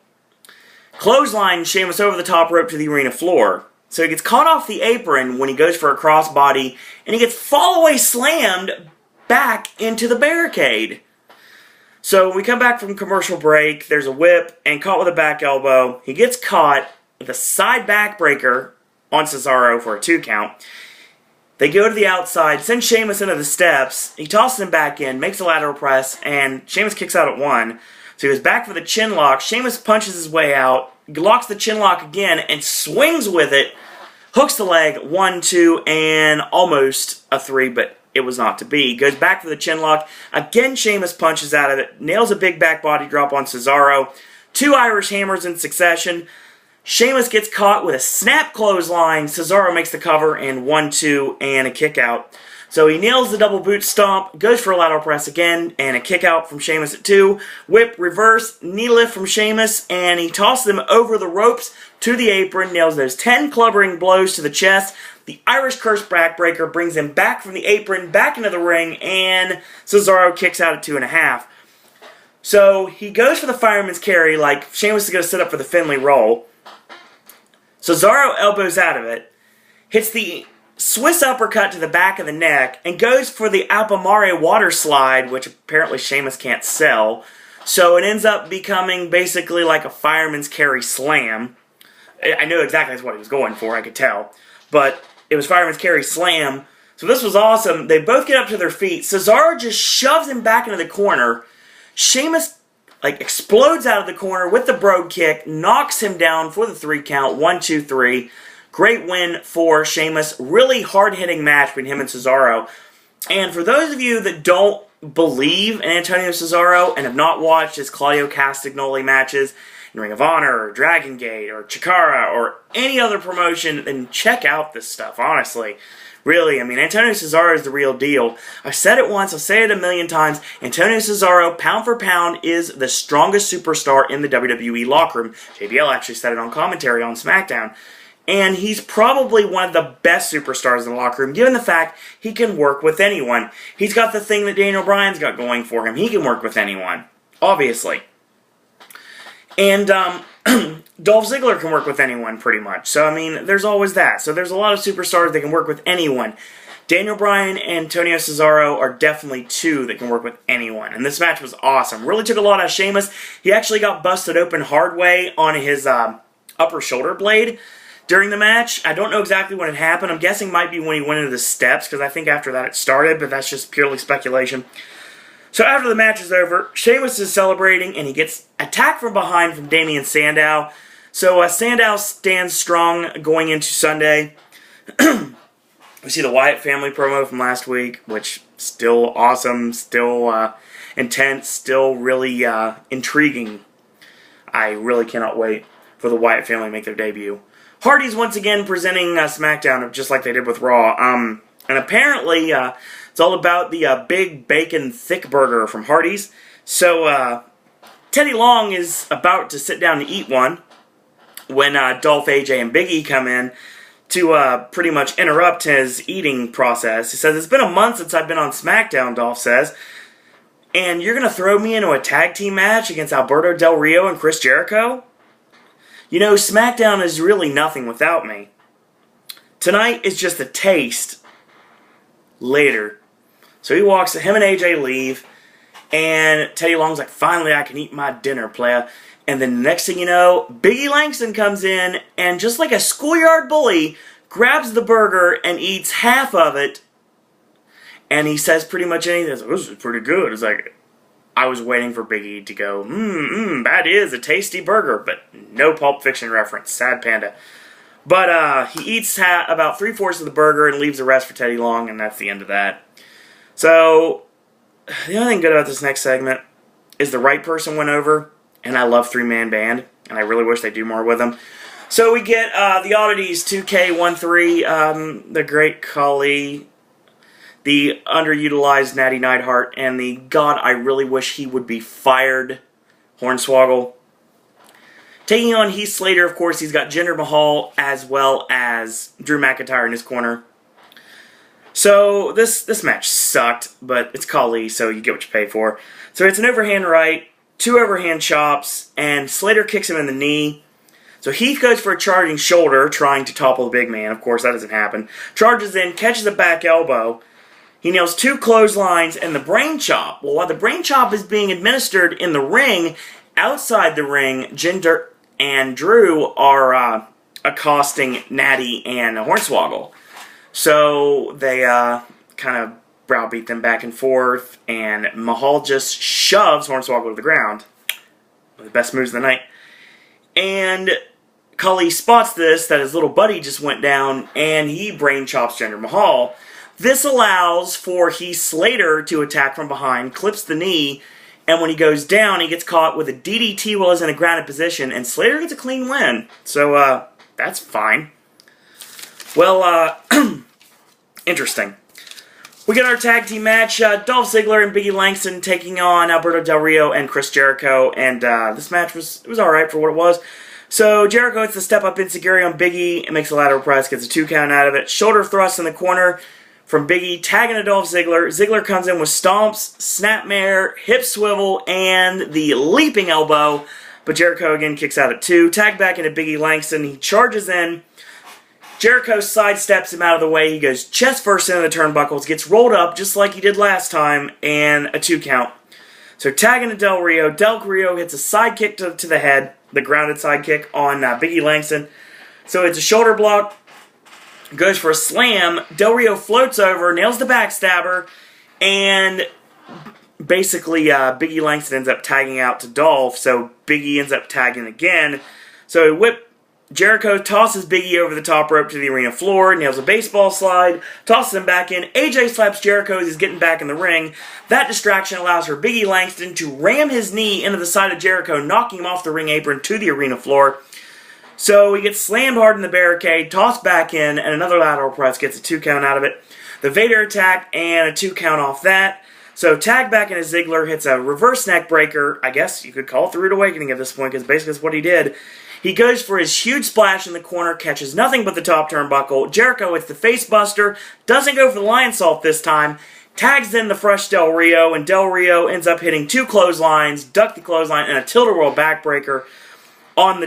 Clothesline Sheamus over the top rope to the arena floor. So he gets caught off the apron when he goes for a crossbody, and he gets fall-away slammed back into the barricade. So we come back from commercial break, there's a whip, and caught with a back elbow. He gets caught with a side backbreaker on Cesaro for a 2 count. They go to the outside, send Sheamus into the steps, he tosses him back in, makes a lateral press, and Sheamus kicks out at 1. So he goes back for the chin lock, Sheamus punches his way out, locks the chin lock again, and swings with it, hooks the leg, 1, 2, and almost a 3, but it was not to be. Goes back for the chin lock. Again, Sheamus punches out of it, nails a big back body drop on Cesaro. 2 Irish hammers in succession. Sheamus gets caught with a snap clothesline. Cesaro makes the cover, and 1, 2, and a kick out. So he nails the double boot stomp, goes for a lateral press again, and a kick out from Sheamus at 2. Whip, reverse, knee lift from Sheamus, and he tosses him over the ropes to the apron, nails those 10 clubbering blows to the chest. The Irish Curse backbreaker brings him back from the apron, back into the ring, and Cesaro kicks out at 2.5. So he goes for the fireman's carry like Sheamus is going to set up for the Finlay roll. Cesaro elbows out of it, hits the Swiss uppercut to the back of the neck, and goes for the Alpamare water slide, which apparently Sheamus can't sell. So it ends up becoming basically like a fireman's carry slam. I knew exactly that's what he was going for, I could tell. But it was fireman's carry slam. So this was awesome. They both get up to their feet. Cesaro just shoves him back into the corner. Sheamus explodes out of the corner with the brogue kick, knocks him down for the 3 count. 1, 2, 3. Great win for Sheamus. Really hard-hitting match between him and Cesaro. And for those of you that don't believe in Antonio Cesaro and have not watched his Claudio Castagnoli matches in Ring of Honor or Dragon Gate or Chikara or any other promotion, then check out this stuff, honestly. Really, I mean, Antonio Cesaro is the real deal. I've said it once, I'll say it a million times. Antonio Cesaro, pound for pound, is the strongest superstar in the WWE locker room. JBL actually said it on commentary on Smackdown. And he's probably one of the best superstars in the locker room, given the fact he can work with anyone. He's got the thing that Daniel Bryan's got going for him. He can work with anyone, obviously. And Dolph Ziggler can work with anyone, pretty much. So, I mean, there's always that. So there's a lot of superstars that can work with anyone. Daniel Bryan and Antonio Cesaro are definitely two that can work with anyone. And this match was awesome. Really took a lot out of Sheamus. He actually got busted open hard way on his upper shoulder blade during the match. I don't know exactly when it happened. I'm guessing it might be when he went into the steps, because I think after that it started, but that's just purely speculation. So after the match is over, Sheamus is celebrating, and he gets attacked from behind from Damian Sandow. So Sandow stands strong going into Sunday. We see the Wyatt family promo from last week, which still awesome, still intense, still really intriguing. I really cannot wait for the Wyatt family to make their debut. Hardy's once again presenting Smackdown just like they did with Raw. And apparently, it's all about the Big Bacon Thick Burger from Hardy's. So, Teddy Long is about to sit down to eat one when Dolph, AJ, and Big E come in to pretty much interrupt his eating process. He says, "It's been a month since I've been on SmackDown," Dolph says, "and you're going to throw me into a tag team match against Alberto Del Rio and Chris Jericho? You know, SmackDown is really nothing without me. Tonight is just a taste. Later." So he walks, him and AJ leave, and Teddy Long's like, "Finally I can eat my dinner, playa." And then the next thing you know, Big E Langston comes in, and just like a schoolyard bully, grabs the burger and eats half of it, and he says pretty much anything. He's like, "This is pretty good." It's like, I was waiting for Big E to go, that is a tasty burger, but no Pulp Fiction reference. Sad panda. But he eats about 3/4 of the burger and leaves the rest for Teddy Long, and that's the end of that. So, the only thing good about this next segment is the right person went over, and I love 3-man band, and I really wish they'd do more with them. So we get the oddities, 2K13, the Great Khali, the underutilized Natty Neidhart, and the God, I really wish he would be fired, Hornswoggle. Taking on Heath Slater, of course, he's got Jinder Mahal as well as Drew McIntyre in his corner. So this match sucked, but it's Khali, so you get what you pay for. So it's an overhand right, 2 overhand chops, and Slater kicks him in the knee. So Heath goes for a charging shoulder, trying to topple the big man. Of course, that doesn't happen. Charges in, catches a back elbow. He nails 2 clotheslines and the brain chop. Well, while the brain chop is being administered in the ring, outside the ring, Jinder and Drew are accosting Natty and Hornswoggle. So they kind of browbeat them back and forth, and Mahal just shoves Hornswoggle to the ground. One of the best moves of the night. And Khali spots this, that his little buddy just went down, and he brain chops Jinder Mahal. This allows for Heath Slater to attack from behind, clips the knee, and when he goes down, he gets caught with a DDT while he's in a grounded position, and Slater gets a clean win. So, that's fine. Well, interesting. We get our tag team match, Dolph Ziggler and Big E Langston taking on Alberto Del Rio and Chris Jericho, and this match was alright for what it was. So Jericho hits the step-up enziguri on Big E, and makes a lateral press, gets a 2 count out of it. Shoulder thrust in the corner from Big E, tagging to Dolph Ziggler. Ziggler comes in with stomps, snapmare, hip swivel, and the leaping elbow, but Jericho again kicks out at 2. Tag back into Big E Langston, he charges in, Jericho sidesteps him out of the way. He goes chest first into the turnbuckles, gets rolled up just like he did last time, and a 2 count. So tagging to Del Rio. Del Rio hits a side kick to the head, the grounded side kick on Big E Langston. So it's a shoulder block, goes for a slam. Del Rio floats over, nails the backstabber, and basically Big E Langston ends up tagging out to Dolph, so Big E ends up tagging again. So Jericho tosses Big E over the top rope to the arena floor, nails a baseball slide, tosses him back in. AJ slaps Jericho as he's getting back in the ring. That distraction allows for Big E Langston to ram his knee into the side of Jericho, knocking him off the ring apron to the arena floor. So he gets slammed hard in the barricade, tossed back in, and another lateral press gets a 2 count out of it. The Vader attack and a 2 count off that. So tag back into Ziggler, hits a reverse neck breaker. I guess you could call it the Rude Awakening at this point, because basically that's what he did. He goes for his huge splash in the corner, catches nothing but the top turnbuckle. Jericho hits the face buster, doesn't go for the lion salt this time, tags in the fresh Del Rio, and Del Rio ends up hitting 2 clotheslines, duck the clothesline, and a tilt-a-whirl backbreaker on the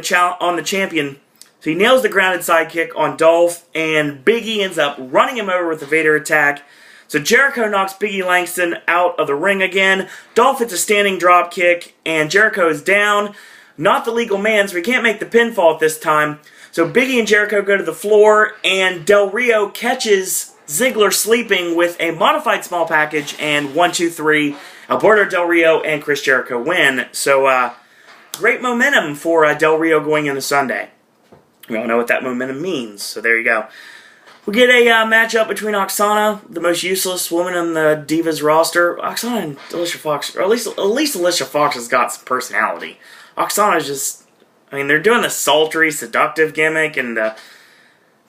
champion. So he nails the grounded sidekick on Dolph, and Big E ends up running him over with the Vader attack. So Jericho knocks Big E Langston out of the ring again. Dolph hits a standing drop kick, and Jericho is down. Not the legal man, so he can't make the pinfall at this time. So Big E and Jericho go to the floor, and Del Rio catches Ziggler sleeping with a modified small package, and 1, 2, 3, Alberto Del Rio and Chris Jericho win. So, great momentum for Del Rio going into Sunday. We all know what that momentum means, so there you go. We get a matchup between Oksana, the most useless woman on the Divas roster. Oksana and Alicia Fox, or at least Alicia Fox has got some personality. Oksana's just, I mean, they're doing the sultry, seductive gimmick and the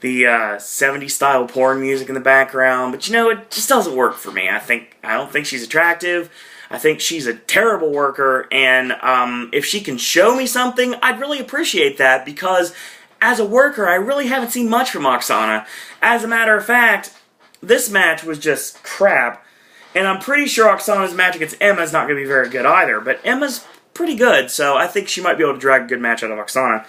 70s style porn music in the background, but you know, it just doesn't work for me. I don't think she's attractive. I think she's a terrible worker, and if she can show me something, I'd really appreciate that, because as a worker, I really haven't seen much from Oksana. As a matter of fact, this match was just crap, and I'm pretty sure Oksana's match against Emma is not going to be very good either, but Emma's pretty good, so I think she might be able to drag a good match out of Oksana.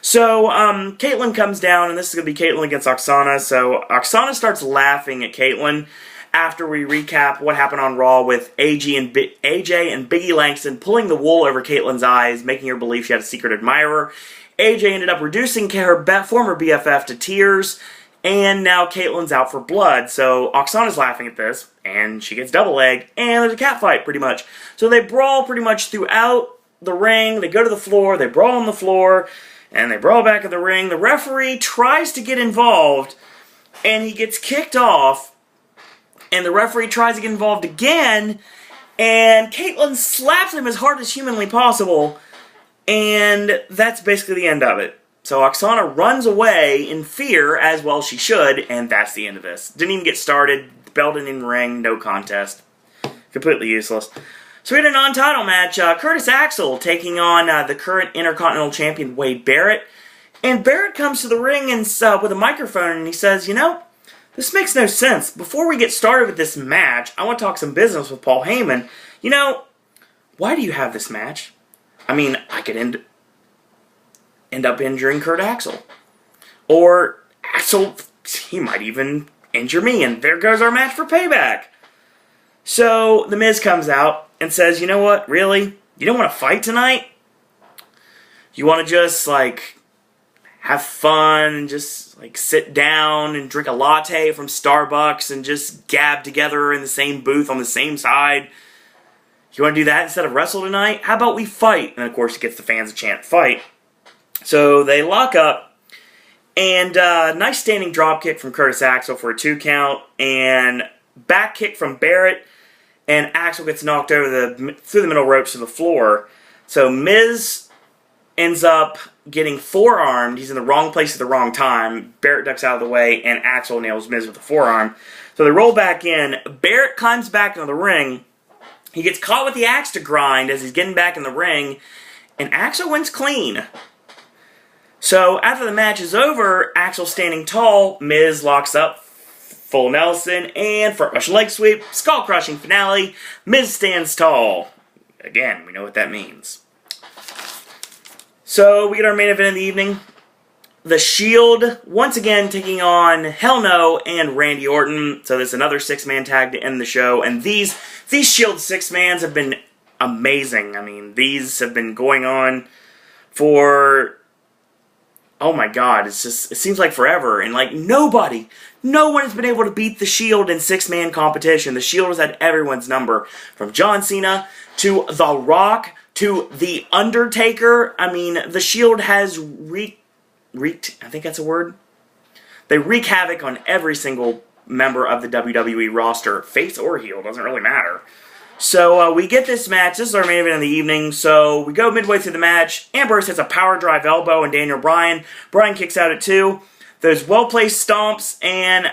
So, Caitlyn comes down, and this is going to be Caitlyn against Oksana. So, Oksana starts laughing at Caitlyn after we recap what happened on Raw with AJ and Big E Langston pulling the wool over Caitlyn's eyes, making her believe she had a secret admirer. AJ ended up reducing her former BFF to tears, and now Caitlyn's out for blood. So, Oksana's laughing at this, and she gets double-legged, and there's a catfight, pretty much. So, they brawl pretty much throughout the ring. They go to the floor, they brawl on the floor, and they brawl back in the ring. The referee tries to get involved, and he gets kicked off, and the referee tries to get involved again, and Caitlyn slaps him as hard as humanly possible, and that's basically the end of it. So Oksana runs away in fear, as well she should, and that's the end of this. Didn't even get started, belt didn't even ring, no contest. Completely useless. So we had a non-title match, Curtis Axel taking on the current Intercontinental Champion Wade Barrett. And Barrett comes to the ring and with a microphone and he says, you know, this makes no sense. Before we get started with this match, I want to talk some business with Paul Heyman. You know, why do you have this match? I mean, I could end up injuring Kurt Axel. Or Axel, he might even injure me, and there goes our match for Payback. So, The Miz comes out and says, you know what, really? You don't want to fight tonight? You want to just, like, have fun and just, like, sit down and drink a latte from Starbucks and just gab together in the same booth on the same side? You want to do that instead of wrestle tonight? How about we fight? And, of course, it gets the fans a chant fight. So, they lock up, and nice standing dropkick from Curtis Axel for a 2 count, and back kick from Barrett, and Axel gets knocked over through the middle ropes to the floor. So Miz ends up getting forearmed. He's in the wrong place at the wrong time. Barrett ducks out of the way, and Axel nails Miz with the forearm. So they roll back in. Barrett climbs back into the ring. He gets caught with the axe to grind as he's getting back in the ring, and Axel wins clean. So after the match is over, Axel's standing tall. Miz locks up. Full Nelson, and front Russian leg sweep, skull-crushing finale, Miz stands tall. Again, we know what that means. So, we get our main event of the evening. The Shield, once again, taking on Hell No and Randy Orton. So there's another 6-man tag to end the show. And these Shield 6-mans have been amazing. I mean, these have been going on for... Oh my god, it seems like forever. And like, no one has been able to beat The Shield in 6-man competition. The Shield has had everyone's number. From John Cena to The Rock to The Undertaker. I mean, The Shield has wreaked, I think that's a word? They wreak havoc on every single member of the WWE roster. Face or heel, doesn't really matter. So we get this match. This is our main event of the evening. So we go midway through the match. Ambrose hits a power drive elbow on Daniel Bryan. Bryan kicks out at 2. There's well-placed stomps and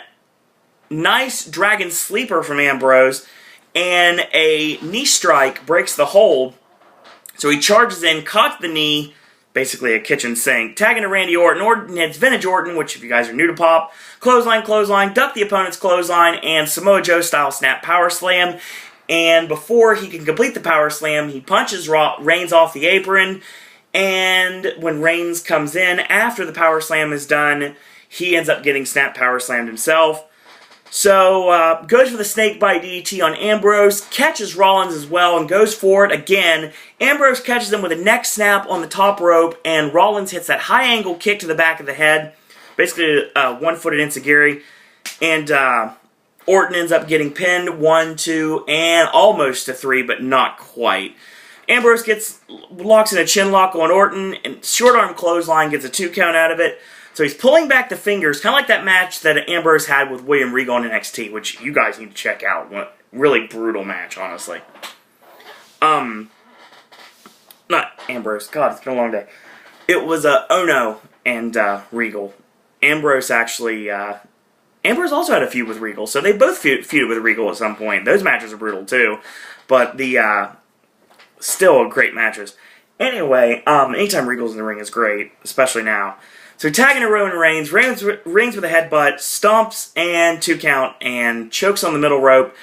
nice dragon sleeper from Ambrose. And a knee strike breaks the hold. So he charges in, caught the knee, basically a kitchen sink, tagging to Randy Orton. Orton hits Vintage Orton, which if you guys are new to pop, clothesline, duck the opponent's clothesline, and Samoa Joe style snap power slam. And before he can complete the power slam, he punches Reigns off the apron. And when Reigns comes in, after the power slam is done, he ends up getting snap power slammed himself. So, goes for the snakebite DDT on Ambrose, catches Rollins as well, and goes for it again. Ambrose catches him with a neck snap on the top rope, and Rollins hits that high angle kick to the back of the head. Basically, one-footed enziguri. And, Orton ends up getting pinned 1, 2, and almost to 3, but not quite. Ambrose locks in a chin lock on Orton, and short arm clothesline gets a 2 count out of it. So he's pulling back the fingers, kind of like that match that Ambrose had with William Regal on NXT, which you guys need to check out. Really brutal match, honestly. Not Ambrose. God, it's been a long day. It was Ono and Regal. Ambrose actually... Ambrose also had a feud with Regal, so they both feuded with Regal at some point. Those matches are brutal, too. But still great matches. Anyway, anytime Regal's in the ring is great, especially now. So tagging to Roman Reigns. Reigns with a headbutt, stomps and 2 count, and chokes on the middle rope.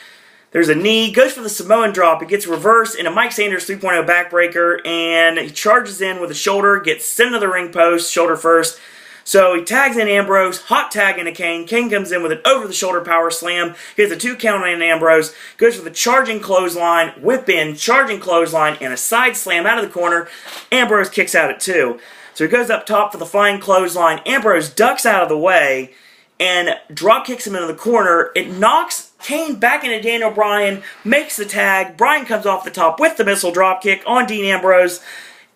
There's a knee, goes for the Samoan drop. It gets reversed in a Mike Sanders 3.0 backbreaker, and he charges in with a shoulder, gets sent to the ring post, shoulder first. So he tags in Ambrose, hot tag into Kane. Kane comes in with an over-the-shoulder power slam, gets a 2 count on Ambrose, goes for the charging clothesline, whip in, charging clothesline, and a side slam out of the corner. Ambrose kicks out at 2. So he goes up top for the flying clothesline. Ambrose ducks out of the way and drop kicks him into the corner. It knocks Kane back into Daniel Bryan, makes the tag. Bryan comes off the top with the missile drop kick on Dean Ambrose,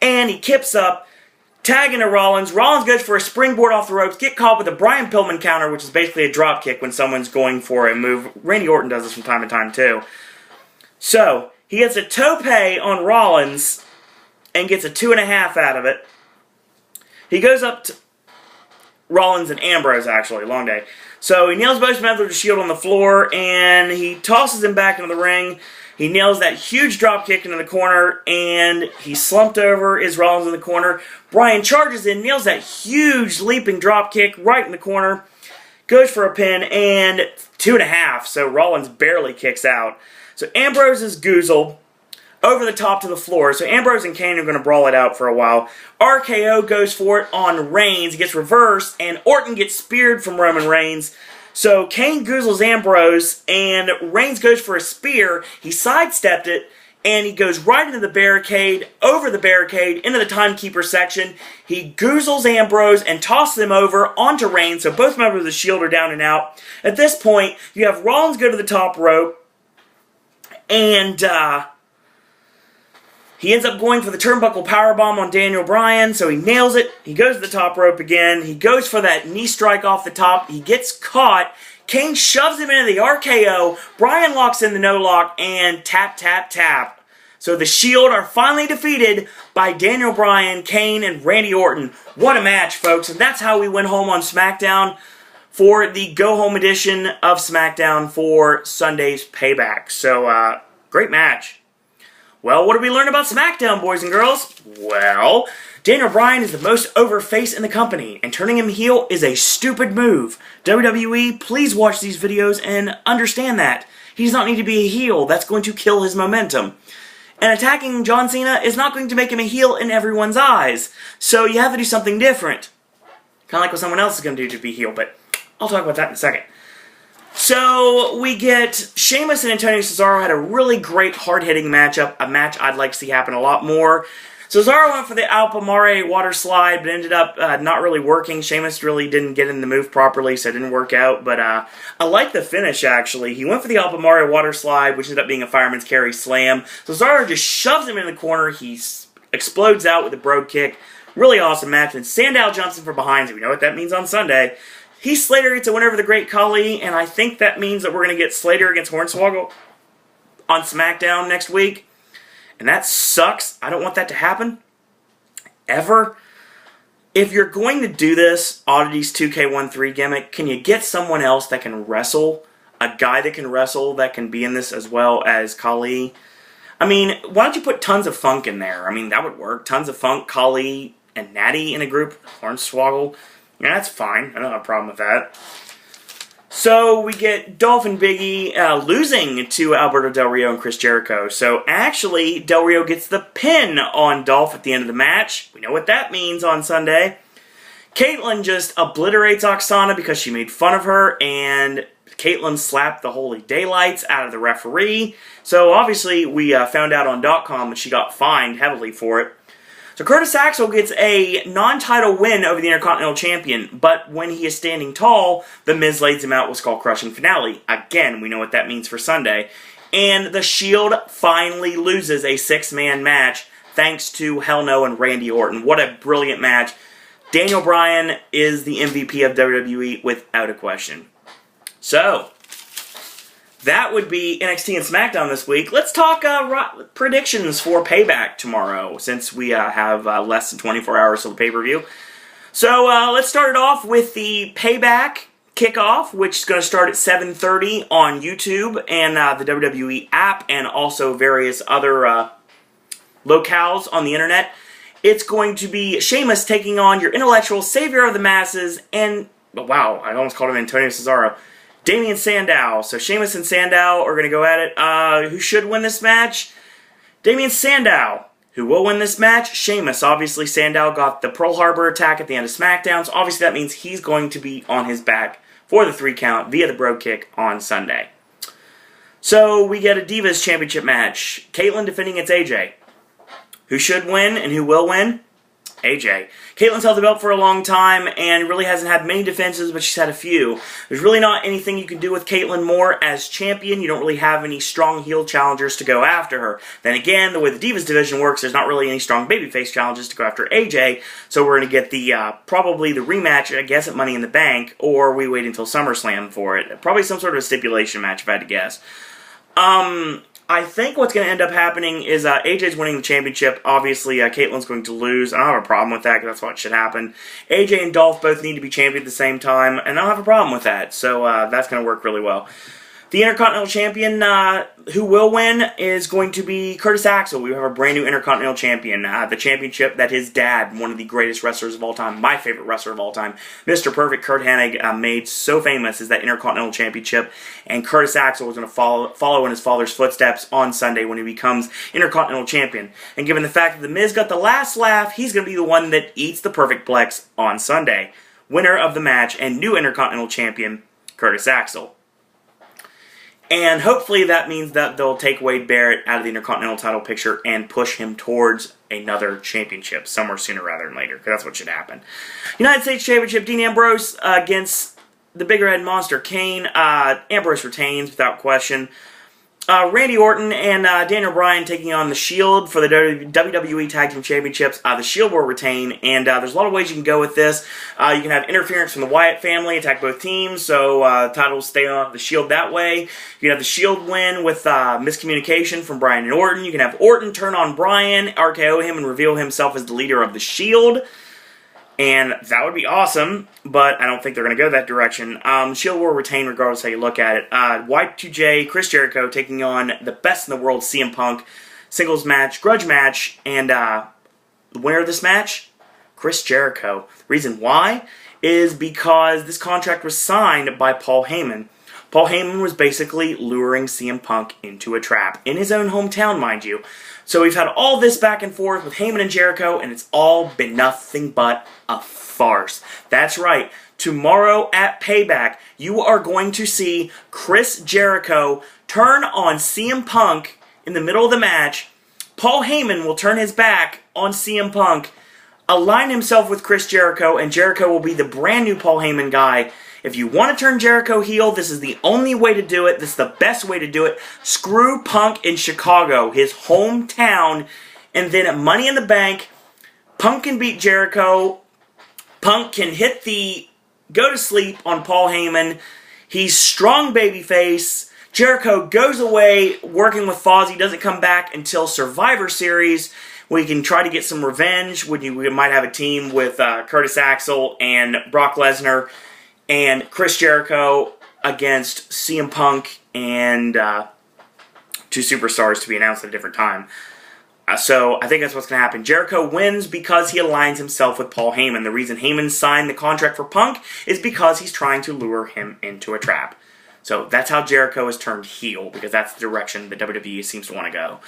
and he kips up, tagging to Rollins. Rollins goes for a springboard off the ropes, get caught with a Brian Pillman counter, which is basically a drop kick when someone's going for a move. Randy Orton does this from time to time, too. So, he gets a tope on Rollins and gets a 2.5 out of it. He goes up to Rollins and Ambrose, actually. Long day. So he nails both members of the Shield on the floor, and he tosses him back into the ring. He nails that huge drop kick into the corner, and he's slumped over. Is Rollins in the corner. Bryan charges in, nails that huge leaping drop kick right in the corner. Goes for a pin, and 2.5, so Rollins barely kicks out. So Ambrose is goozled over the top to the floor. So Ambrose and Kane are going to brawl it out for a while. RKO goes for it on Reigns. He gets reversed, and Orton gets speared from Roman Reigns. So Kane goozles Ambrose, and Reigns goes for a spear. He sidestepped it, and he goes right into the barricade, over the barricade, into the timekeeper section. He goozles Ambrose and tosses him over onto Reigns, so both members of the Shield are down and out. At this point, you have Rollins go to the top rope, and he ends up going for the turnbuckle powerbomb on Daniel Bryan, so he nails it. He goes to the top rope again. He goes for that knee strike off the top. He gets caught. Kane shoves him into the RKO. Bryan locks in the no-lock, and tap, tap, tap. So the Shield are finally defeated by Daniel Bryan, Kane, and Randy Orton. What a match, folks. And that's how we went home on SmackDown for the go-home edition of SmackDown for Sunday's Payback. So, great match. Well, what did we learn about SmackDown, boys and girls? Well, Daniel Bryan is the most over face in the company, and turning him heel is a stupid move. WWE, please watch these videos and understand that. He does not need to be a heel. That's going to kill his momentum. And attacking John Cena is not going to make him a heel in everyone's eyes. So you have to do something different. Kind of like what someone else is going to do to be heel, but I'll talk about that in a second. So, we get Sheamus and Antonio Cesaro had a really great, hard-hitting matchup, a match I'd like to see happen a lot more. Cesaro went for the Alpamare water slide, but ended up not really working. Sheamus really didn't get in the move properly, so it didn't work out. But I like the finish, actually. He went for the Alpamare water slide, which ended up being a fireman's carry slam. Cesaro just shoves him in the corner. He explodes out with a brogue kick. Really awesome match. And Sandow jumps in from behind, so we know what that means on Sunday. Heath Slater gets a win over the Great Khali, and I think that means that we're going to get Slater against Hornswoggle on Smackdown next week. And that sucks. I don't want that to happen. Ever. If you're going to do this Oddities 2K13 gimmick, can you get someone else that can wrestle? A guy that can wrestle that can be in this as well as Khali? I mean, why don't you put Tons of Funk in there? I mean, that would work. Tons of Funk, Khali, and Natty in a group. Hornswoggle. Yeah, that's fine. I don't have a problem with that. So, we get Dolph and Big E losing to Alberto Del Rio and Chris Jericho. So, actually, Del Rio gets the pin on Dolph at the end of the match. We know what that means on Sunday. Caitlyn just obliterates Oksana because she made fun of her, and Caitlyn slapped the holy daylights out of the referee. So, obviously, we found out on .com that she got fined heavily for it. So Curtis Axel gets a non-title win over the Intercontinental Champion, but when he is standing tall, The Miz lays him out with skull-crushing finale. Again, we know what that means for Sunday. And the Shield finally loses a 6-man match thanks to Hell No and Randy Orton. What a brilliant match. Daniel Bryan is the MVP of WWE without a question. So, that would be NXT and Smackdown this week. Let's talk predictions for Payback tomorrow, since we have less than 24 hours till the pay-per-view. So let's start it off with the Payback kickoff, which is going to start at 7:30 on YouTube and the WWE app, and also various other locales on the internet. It's going to be Sheamus taking on your intellectual savior of the masses, and, wow, I almost called him Antonio Cesaro, Damien Sandow. So Sheamus and Sandow are going to go at it. Who should win this match? Damien Sandow. Who will win this match? Sheamus. Obviously, Sandow got the Pearl Harbor attack at the end of Smackdown, so obviously that means he's going to be on his back for the 3 count via the Brogue Kick on Sunday. So we get a Divas Championship match. Caitlyn defending against AJ. Who should win and who will win? AJ. Caitlyn's held the belt for a long time and really hasn't had many defenses, but she's had a few. There's really not anything you can do with Caitlyn more as champion. You don't really have any strong heel challengers to go after her. Then again, the way the Divas division works, there's not really any strong babyface challenges to go after AJ, so we're going to get the probably the rematch, I guess, at Money in the Bank, or we wait until SummerSlam for it. Probably some sort of a stipulation match, if I had to guess. I think what's going to end up happening is AJ's winning the championship. Obviously, Caitlyn's going to lose. I don't have a problem with that, because that's what should happen. AJ and Dolph both need to be champion at the same time, and I don't have a problem with that. So that's going to work really well. The Intercontinental Champion, who will win, is going to be Curtis Axel. We have a brand new Intercontinental Champion. The championship that his dad, one of the greatest wrestlers of all time, my favorite wrestler of all time, Mr. Perfect, Kurt Hennig, made so famous is that Intercontinental Championship. And Curtis Axel is going to follow in his father's footsteps on Sunday when he becomes Intercontinental Champion. And given the fact that The Miz got the last laugh, he's going to be the one that eats the Perfect Plex on Sunday. Winner of the match and new Intercontinental Champion, Curtis Axel. And hopefully that means that they'll take Wade Barrett out of the Intercontinental title picture and push him towards another championship somewhere sooner rather than later, because that's what should happen. United States Championship, Dean Ambrose against the bigger head monster, Kane. Ambrose retains without question. Randy Orton and Daniel Bryan taking on The Shield for the WWE Tag Team Championships. The Shield will retain, and there's a lot of ways you can go with this. You can have interference from the Wyatt family, attack both teams, so titles stay on The Shield that way. You can have The Shield win with miscommunication from Bryan and Orton. You can have Orton turn on Bryan, RKO him, and reveal himself as the leader of The Shield. And that would be awesome, but I don't think they're going to go that direction. Shield will retain regardless how you look at it. Y2J, Chris Jericho taking on the best in the world, CM Punk. Singles match, grudge match, and the winner of this match, Chris Jericho. The reason why is because this contract was signed by Paul Heyman. Paul Heyman was basically luring CM Punk into a trap. In his own hometown, mind you. So we've had all this back and forth with Heyman and Jericho, and it's all been nothing but a farce. That's right. Tomorrow at Payback, you are going to see Chris Jericho turn on CM Punk in the middle of the match. Paul Heyman will turn his back on CM Punk, align himself with Chris Jericho, and Jericho will be the brand new Paul Heyman guy. If you want to turn Jericho heel, this is the only way to do it. This is the best way to do it. Screw Punk in Chicago, his hometown, and then at Money in the Bank, Punk can beat Jericho. Punk can hit the go to sleep on Paul Heyman. He's strong babyface. Jericho goes away working with Fozzy, doesn't come back until Survivor Series. We can try to get some revenge. We might have a team with Curtis Axel and Brock Lesnar and Chris Jericho against CM Punk and two superstars to be announced at a different time. So I think that's what's going to happen. Jericho wins because he aligns himself with Paul Heyman. The reason Heyman signed the contract for Punk is because he's trying to lure him into a trap. So that's how Jericho has turned heel, because that's the direction the WWE seems to want to go.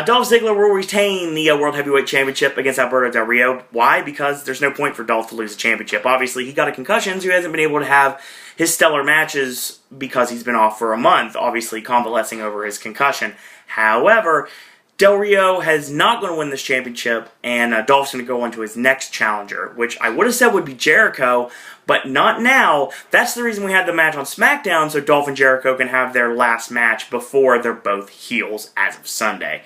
Dolph Ziggler will retain the World Heavyweight Championship against Alberto Del Rio. Why? Because there's no point for Dolph to lose the championship. Obviously, he got a concussion, so he hasn't been able to have his stellar matches because he's been off for a month, obviously convalescing over his concussion. However, Del Rio is not going to win this championship, and Dolph's going to go on to his next challenger, which I would have said would be Jericho, but not now. That's the reason we had the match on Smackdown, so Dolph and Jericho can have their last match before they're both heels as of Sunday.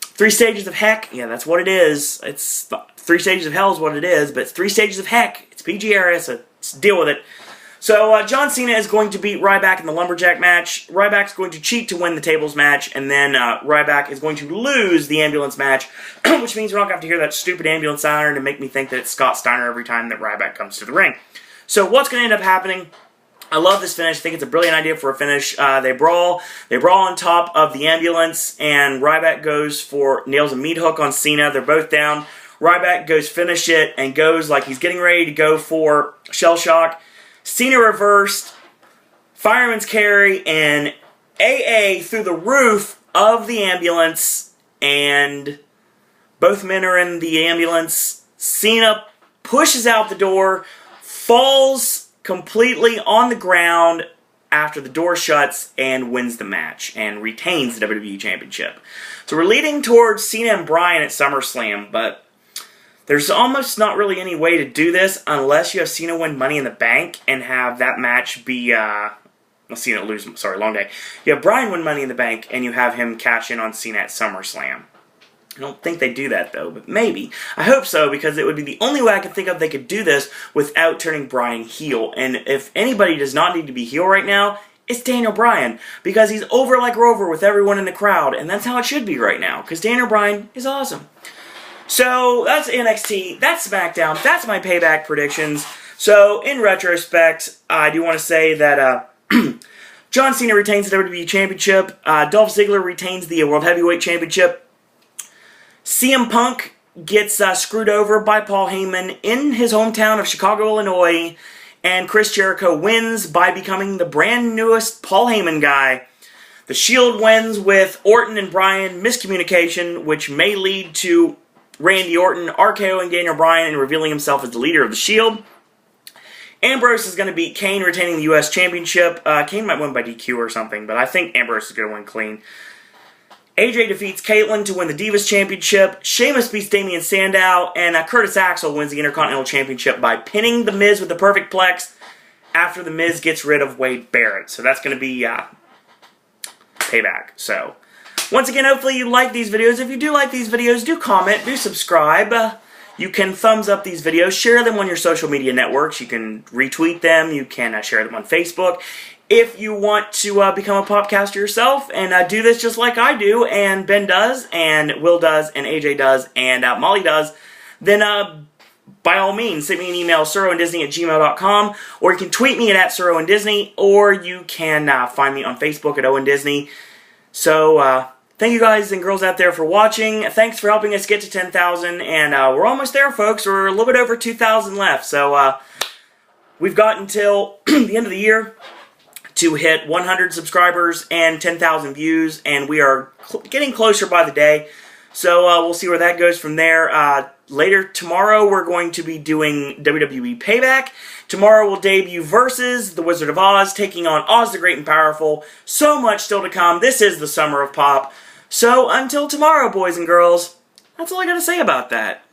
3 Stages of Heck, yeah, that's what it is. It's 3 Stages of Hell is what it is, but it's 3 Stages of Heck. It's PG area, so deal with it. So John Cena is going to beat Ryback in the Lumberjack match. Ryback's going to cheat to win the tables match, and then Ryback is going to lose the ambulance match, which means we're not going to have to hear that stupid ambulance siren to make me think that it's Scott Steiner every time that Ryback comes to the ring. So what's going to end up happening? I love this finish. I think it's a brilliant idea for a finish. They brawl on top of the ambulance, and Ryback nails a meat hook on Cena. They're both down. Ryback goes finish it and goes like he's getting ready to go for Shell Shock. Cena reversed, fireman's carry, and AA through the roof of the ambulance, and both men are in the ambulance. Cena pushes out the door, falls completely on the ground after the door shuts, and wins the match, and retains the WWE Championship. So we're leading towards Cena and Bryan at SummerSlam, but there's almost not really any way to do this unless you have Cena win Money in the Bank and have that match be, Cena lose, sorry, long day. You have Bryan win Money in the Bank and you have him cash in on Cena at SummerSlam. I don't think they do that though, but maybe. I hope so, because it would be the only way I could think of they could do this without turning Bryan heel. And if anybody does not need to be heel right now, it's Daniel Bryan, because he's over like Rover with everyone in the crowd, and that's how it should be right now, because Daniel Bryan is awesome. So, that's NXT, that's Smackdown, that's my Payback predictions. So, in retrospect, I do want to say that John Cena retains the WWE Championship, Dolph Ziggler retains the World Heavyweight Championship, CM Punk gets screwed over by Paul Heyman in his hometown of Chicago, Illinois, and Chris Jericho wins by becoming the brand newest Paul Heyman guy. The Shield wins with Orton and Bryan miscommunication, which may lead to Randy Orton RKOing Daniel Bryan and revealing himself as the leader of the Shield. Ambrose is going to beat Kane, retaining the U.S. Championship. Kane might win by DQ or something, but I think Ambrose is going to win clean. AJ defeats Caitlyn to win the Divas Championship. Sheamus beats Damian Sandow, and Curtis Axel wins the Intercontinental Championship by pinning The Miz with the Perfect Plex after The Miz gets rid of Wade Barrett. So that's going to be Payback. So, once again, hopefully you like these videos. If you do like these videos, do comment, do subscribe. You can thumbs up these videos, share them on your social media networks. You can retweet them. You can share them on Facebook. If you want to become a popcaster yourself and do this just like I do, and Ben does, and Will does, and AJ does, and Molly does, then by all means, send me an email, siroandisney@gmail.com, or you can tweet me at siroanddisney, or you can find me on Facebook at Owen Disney. So, thank you guys and girls out there for watching. Thanks for helping us get to 10,000, and we're almost there, folks. We're a little bit over 2,000 left, so we've got until the end of the year to hit 100 subscribers and 10,000 views, and we are getting closer by the day. So we'll see where that goes from there. Later tomorrow, we're going to be doing WWE Payback. Tomorrow we'll debut Versus, The Wizard of Oz, taking on Oz the Great and Powerful. So much still to come. This is the Summer of Pop. So until tomorrow, boys and girls, that's all I got to say about that.